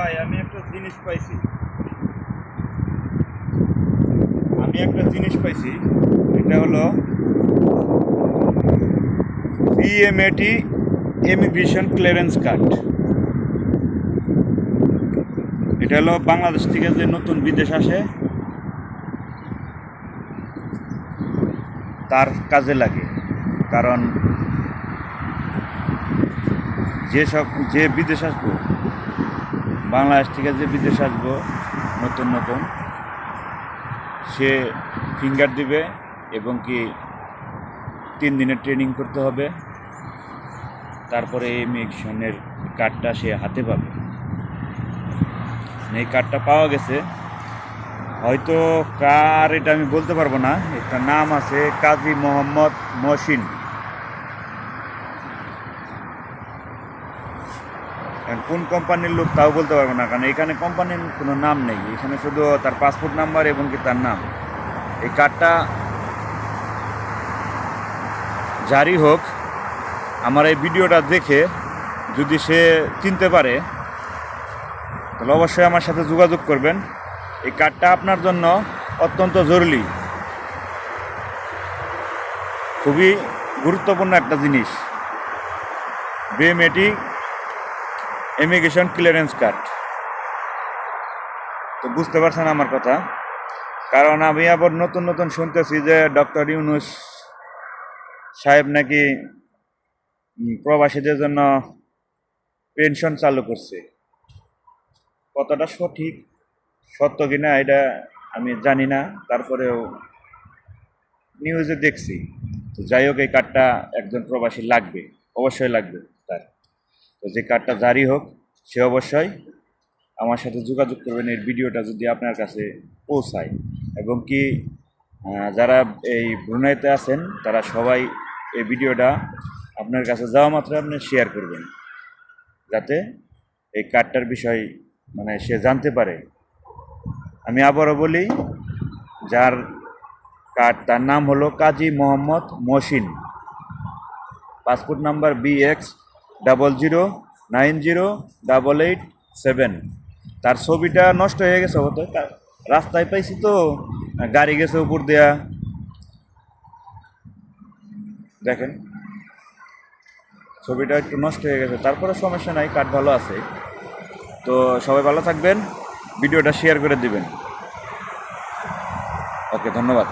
ভাই আমি একটা জিনিস পাইছি এটা হলো পিএমএটি ইমিগ্রেশন ক্লিয়ারেন্স কার্ড। এটা হলো বাংলাদেশ থেকে যে নতুন বিদেশ আসে তার কাজে লাগে। কারণ যে বিদেশ আসবো, বাংলাদেশ থেকে যে বিদেশ আসবো নতুন সে ফিঙ্গার দিবে এবং কি 3 দিনের ট্রেনিং করতে হবে। তারপরে ইমিগ্রেশনের কার্ডটা সে হাতে পাবে। এই কার্ডটা পাওয়া গেছে, হয়তো কার এটা আমি বলতে পারবো না। একটা নাম আছে কাজী মোহাম্মদ মহসিন। কোন কোম্পানির লোক তাও বলতে পারবো না, কারণ এখানে কোম্পানির কোনো নাম নেই। এখানে শুধু তার পাসপোর্ট নাম্বার এবং কি তার নাম। এই কার্ডটা জারি হোক, আমার এই ভিডিওটা দেখে যদি সে চিনতে পারে তাহলে অবশ্যই আমার সাথে যোগাযোগ করবেন। এই কার্ডটা আপনার জন্য অত্যন্ত জরুরি, খুবই গুরুত্বপূর্ণ একটা জিনিস। পিএমএটি ইমিগ্রেশন ক্লিয়ারেন্স কার্ড। তো বুঝতে পারছেন আমার কথা, কারণ আমি আবার নতুন শুনতেছি যে ডক্টর ইউনূস সাহেব নাকি প্রবাসীদের জন্য পেনশন চালু করছে। কতটা সত্য কিনা এটা আমি জানি না, তারপরেও নিউজে দেখছি। তো যাই হোক, এই কার্ডটা একজন প্রবাসী লাগবে, অবশ্যই লাগবে তার। তো যে কার্ডটা জারি হোক, সে অবশ্যই আমার সাথে যোগাযোগ করবেন এই ভিডিওটা যদি আপনার কাছে পৌঁছায়। এবং কি যারা এই ব্রুনাইতে আছেন তারা সবাই এই ভিডিওটা আপনার কাছে যাওয়া মাত্র আপনি শেয়ার করবেন, যাতে এই কার্ডটার বিষয় সে জানতে পারে। আমি আবারও বলি, যার কার্ড তার নাম হলো Kazi Mohammad Mohsin, passport number BX00908887। তার ছবিটা নষ্ট হয়ে গেছে, হতো রাস্তায় পাইছি তো, গাড়ি গেছে উপর দেয়া, দেখেন ছবিটা একটু নষ্ট হয়ে গেছে। তারপরে সমস্যা নাই, কার্ড ভালো আছে। তো সবাই ভালো থাকবেন, ভিডিওটা শেয়ার করে দিবেন। ওকে, ধন্যবাদ।